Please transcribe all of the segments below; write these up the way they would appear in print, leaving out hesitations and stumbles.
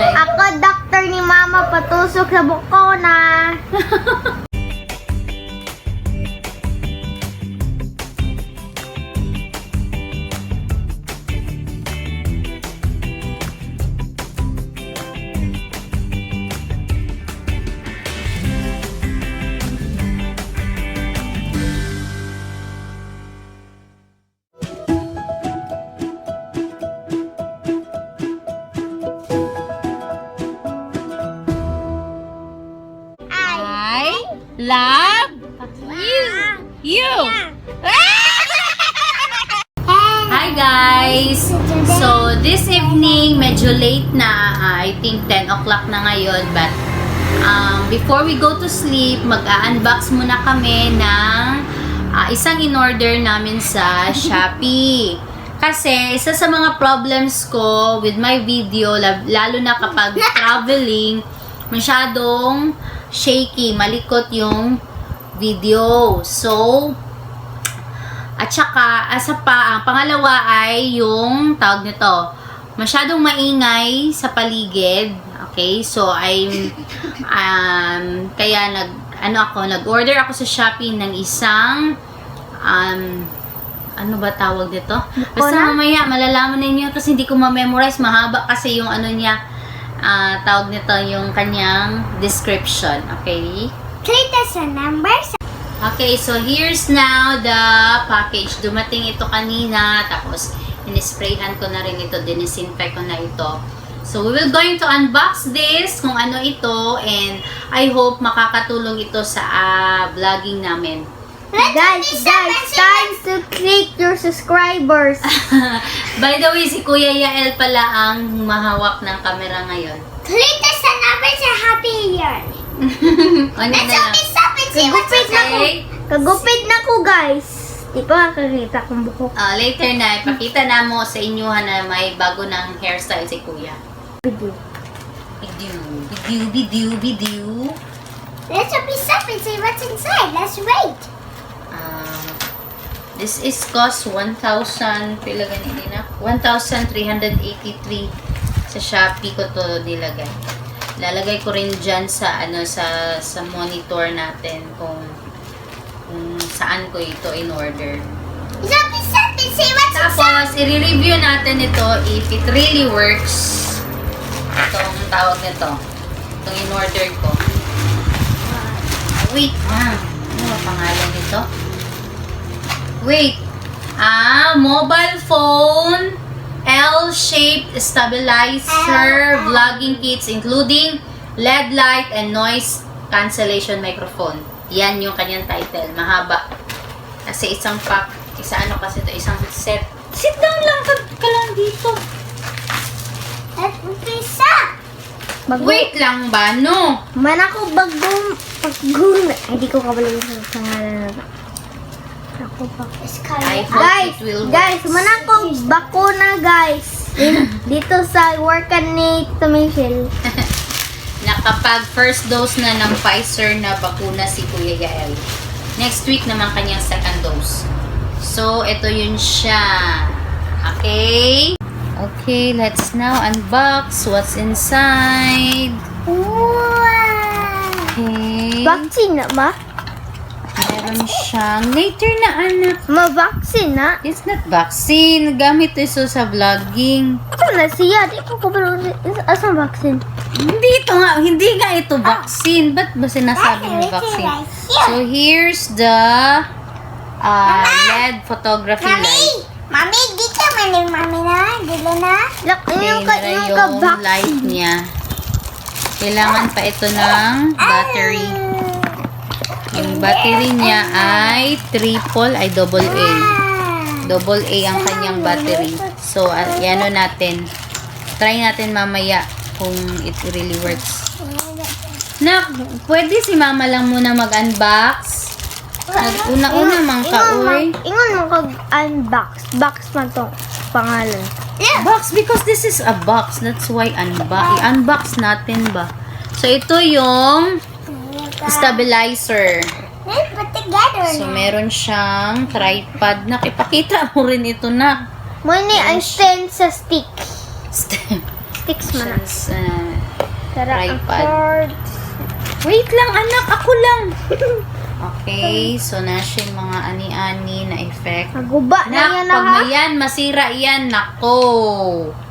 Ako, doctor ni Mama, patusok sa buko na. Love you. Hi guys! So this evening, medyo late na. I think 10 o'clock na ngayon. But before we go to sleep, mag-unbox muna kami ng isang in-order namin sa Shopee. Kasi isa sa mga problems ko with my video, lalo na kapag traveling, masyadong shaky, malikot yung video. So, at saka, ang pangalawa ay yung tawag nito, masyadong maingay sa paligid. Okay? So, kaya nag-order ako sa Shopee ng isang ano ba tawag dito? Basta mamaya malalaman ninyo kasi hindi ko ma-memorize, mahaba kasi yung ano niya, tawag nito yung kanyang description. Okay? Click sa numbers. Okay, so here's now the package. Dumating ito kanina, tapos inisprayhan ko na rin ito, dinisinfect ko na ito. So we will going to unbox this, kung ano ito, and I hope makakatulong ito sa vlogging namin. Guys, time to click your subscribers. By the way, si Kuya Yael pala ang mahawak ng camera ngayon. Click sa numbers sa happy year. Ano na lang. Kagupit na ko. Kagupit na ko, guys. Di pa makakita kung buhok. Later na, ipakita na mo sa inyohan na may bago ng hairstyle si Kuya. Video. Bidiw. Let's open up and see what's inside. Let's wait. This is cost 1,000 pila ganili na 1,383 sa Shopee ko to nilagay. Lalagay ko rin diyan sa sa monitor natin kung saan ko ito in order. Let's open up and see what's inside. Tapos i-review natin ito if it really works. Itong tawag nito. Itong in order ko. Wait, ano ang pangalan nito? Wait. Mobile phone L-shaped stabilizer vlogging kits including LED light and noise cancellation microphone. Yan yung kanyang title. Mahaba. Kasi isang pack. Kasi ito, isang set. Sit down lang ka lang dito. Let's umpisa. Wait lang ba? No. Man ako bagong ay, di ko kabalo yung pangalan na ito. Ako pa. I hope it will work. Guys, man ako bakuna, guys. Dito sa workan ni Michelle. Nakapag first dose na ng Pfizer na bakuna si Kuya Yael. Next week naman kanyang second dose. So, ito yun siya. Okay? Okay, let's now unbox what's inside. Wow! Okay. Vaccine na ba? Meron siyang later na anak. Ma-vaccine na? It's not vaccine. Gamit ito sa vlogging. Ito na siya. Di ko kabalo. Asang vaccine? Hindi nga ito vaccine. Ba't ba sinasabi ng vaccine? So, here's the LED photography light. Mami, di ka man yung mami na. Dila na. Yung Yung light niya. Kailangan pa ito ng battery. Yung battery niya ay double A. Double A ang kanyang battery. So, ano natin. Try natin mamaya kung it really works. Nak, pwede si mama lang muna mag-unbox. Una-una mang ka-uy. Ingon mo kag-unbox. Box man to pangalan. Box because this is a box. That's why i-unbox natin ba. So, ito yung stabilizer. Let's put together So, meron siyang tripod. Nakipakita mo rin ito na. Muna ang stand sa stick. Sticks man. Tara, ang Tripod. cards. Wait lang, anak. Ako lang. Okay, so nasa yung mga ani-ani na effect. Naguba na Nak, yan pag na ha. may yan, masira yan. Nako.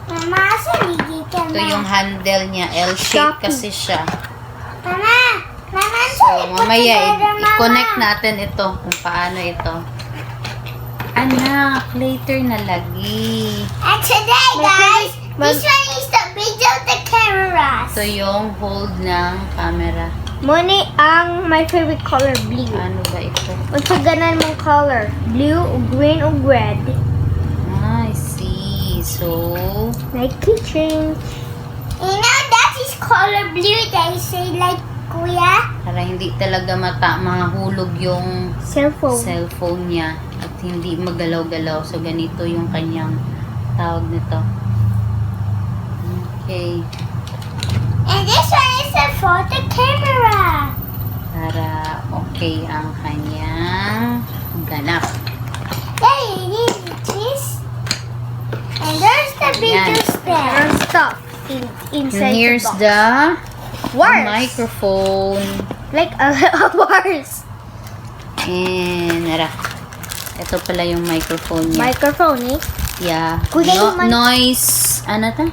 Mama, saligi ka Ito na. yung handle niya. L-shape Shopee. kasi siya. Mama, Mama, So, mamaya, i-connect natin ito kung paano ito. Anak, later na lagi. And today, guys, Mag- this one is the video of the cameras. Ito yung hold ng camera. Muni ang my favorite color, blue. Ano ba ito? Unsa ganan mong color? Blue, o green, o red? I see. So, Like keychain. You know, that is color blue. They say like, Kuya. para hindi talaga mahulog yung Cellphone. cellphone niya at hindi magalaw-galaw. So, ganito yung kanyang tawag nito. Okay. And this one is a photo camera. Para okay ang kanyang ganap. There it is. This. And there's the video Ayan. stand. Ang stuff inside And here's the box. Wires. microphone. Like a wires. And, ito pala yung microphone niya. Microphone eh. Yeah. Kuya, yung mic- Noise, ano ta?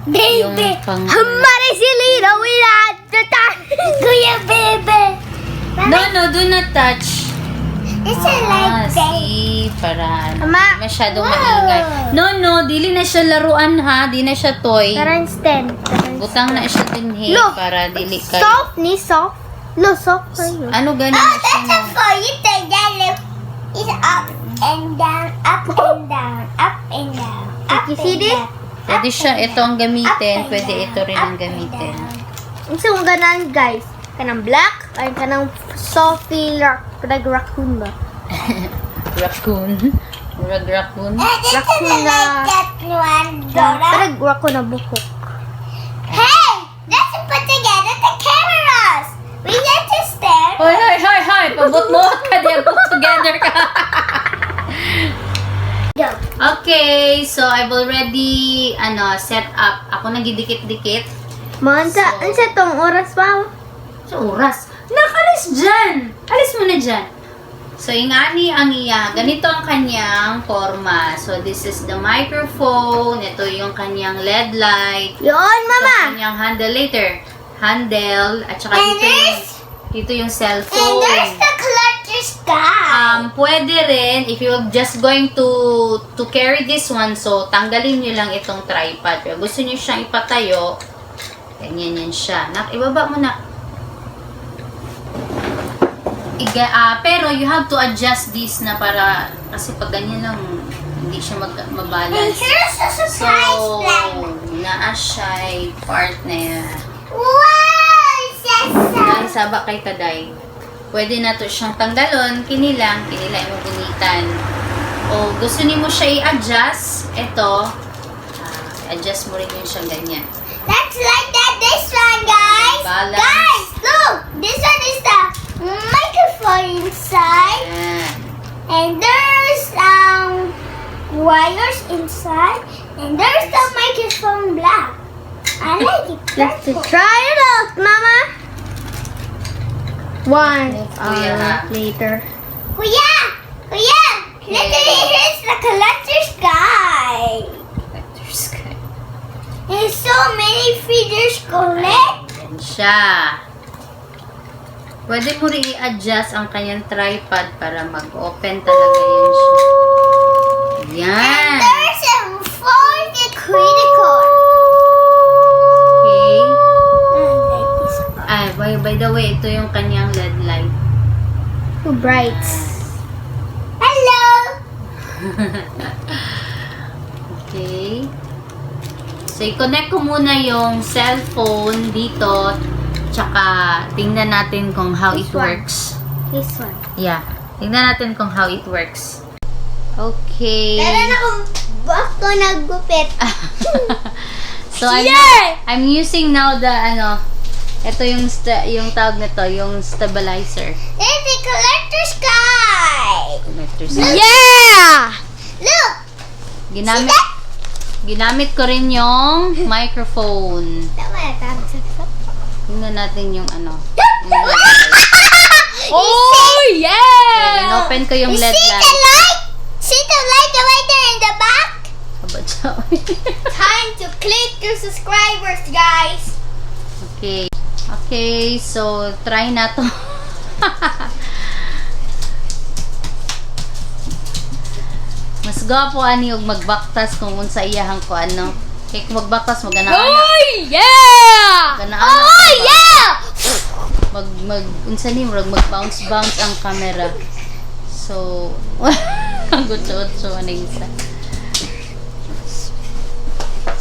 Yung Baby. pang... Hamari si Lino without the time. Kuya, baby. No, do not touch. It's a like that. See, para Ama. hindi masyadong Wow. maingay. No, dili na siya laruan ha, di na siya toy. Tara stand. Butang na siya din he, Look, para dili ka. Soft ni soft. No, soft kayo. Ano ganun Oh, na siya that's no? a for you. The yellow is up and down, up and down, up and down. Up You see and this? down, Pwede up siya and ito ang down, gamitin, up and pwede down, ito rin up ang and gamitin. down. Ang sa ganan guys. Kanang black ay kanang softy like raccoon ba? Raccoon. Raccoon. This Raccoon is na- like that one, Dora. Parang raccoon na buhok. Hey, let's put together the cameras. We get to stand. Hoy! Pabot-bot ka din. Put together ka. Go. Okay, so I've already set up. Ako nagidikit-dikit. Manta, So- ang sa tong oras pa. Sa oras. Nakalis dyan! Alis mo na dyan. So, ingani ang iya. Ganito ang kanyang forma. So, this is the microphone. Ito yung kanyang LED light. Yon, Ito mama. ang kanyang handle later. Handle. At saka And dito yung And cellphone. there's the collector's guide. Pwede rin, if you're just going to carry this one, so tanggalin nyo lang itong tripod. Pero gusto nyo siyang ipatayo, ganyan yan siya. Ibaba mo na. Pero you have to adjust this na para, kasi pag ganyan lang, hindi siya And mabalance. here's the So, surprise flag. naa siya part na yan. Wow! It says so. Dahil saba kay Kaday. Pwede na to siyang tanggalon, kinilang mo bunitan. O gusto niyo mo siya i-adjust, ito, adjust mo rin yun siya ganyan. Let's like that this one, guys. Balance. Guys, look. This one is the microphone inside. Yan. And there's wires inside. And there's the microphone black. I like it. Let's purple. try it out, mama. One Kuya, hour ha? later. Kuya! Kuya! Look at it. Here's the collector's guide. Collector's guide. There's so many feeders collect. Yan siya. Pwede mo rin i-adjust ang kanyang tripod para mag-open talaga yan siya. And Yan. there's a fourth critical. Okay. Like this one. By the way, ito yung kanyang LED light. Too bright. Hello! Okay. So, i-connect ko muna yung cellphone dito. Tsaka, tingnan natin kung how it This one. works. This one. Yeah. Tingnan natin kung how it works. Okay. Meron akong basto naggupit. So, I'm using now the, ito yung tawag nito, yung stabilizer. There's the collector's guide. Connectors. Yeah! Look! Ginamit ko rin yung microphone. Tama na, tama. Tingnan natin yung ano. Oh, yeah! Inopen ko yung You LED see the light. light? See the light right there in the back? Abot siya. Time to click your subscribers, guys. Okay. Okay, so try na to. Mas gwapo ani og magbaktas kung unsa iyahang ko ano. Kay kung magbaktas magana-ana. Oh, yeah! Magana-ana. Oh, yeah! Mag unsa ni mag-bounce ang camera. So, ang gutso-utso ani isa.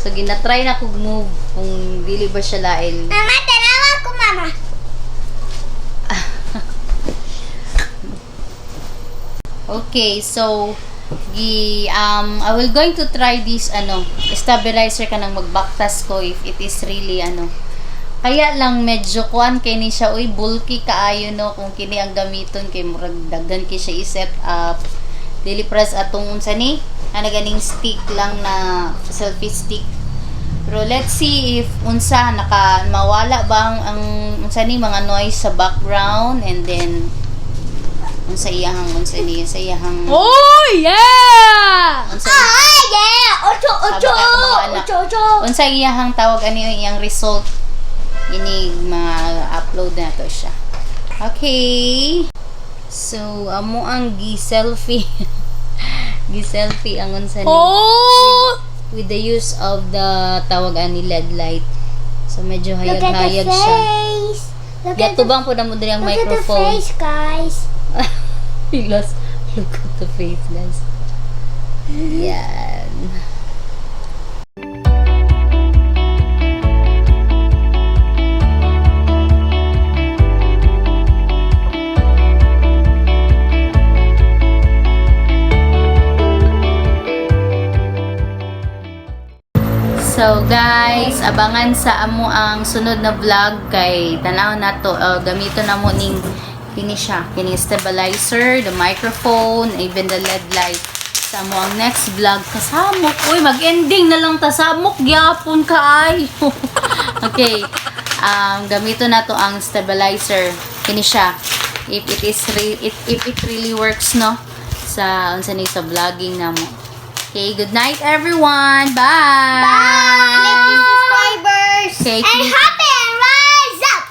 So gina-try na kog move kung dili ba siya lain. Mama, tanawa ko, Mama. Okay, so I will going to try this stabilizer kanang magbaktas ko if it is really kaya lang medyo kuan kay ni siya bulky kaayo no kung kini ang gamiton kay murag daghan kay siya i-set up dili press atong unsa ni ganing stick lang na selfie stick. Pero let's see if unsa mawala bang ang unsa ni mga noise sa background and then unsa iyahang Oh, yeah! unsa yeah! Ocho, Sabak ako, mga anak. ocho. unsa iyahang tawag ani iyang result ini ma-upload na to siya. Okay. So amo ang gi-selfie. Gi-selfie ang unsa ni Oh! with the use of the tawag ani LED light. So medyo Look at the hayag-hayag siya. face. Look at the, Gatubang po na mo diri ang look at the microphone. face, guys. Pilas. Look at the face, guys. Yan. So guys, abangan sa amo ang sunod na vlog kay tanaw na to gamito na mo ning kini siya, kini stabilizer, the microphone, even the LED light. Sa amo ang next vlog kasamok. Uy, mag-ending na lang ta samok gyapon kaayo. Okay. Gamito na to ang stabilizer. Kini siya. If it really works no sa unsa ni sa vlogging namo. Okay, good night everyone. Bye. Bye. Subscribers. Okay. And happy and rise up.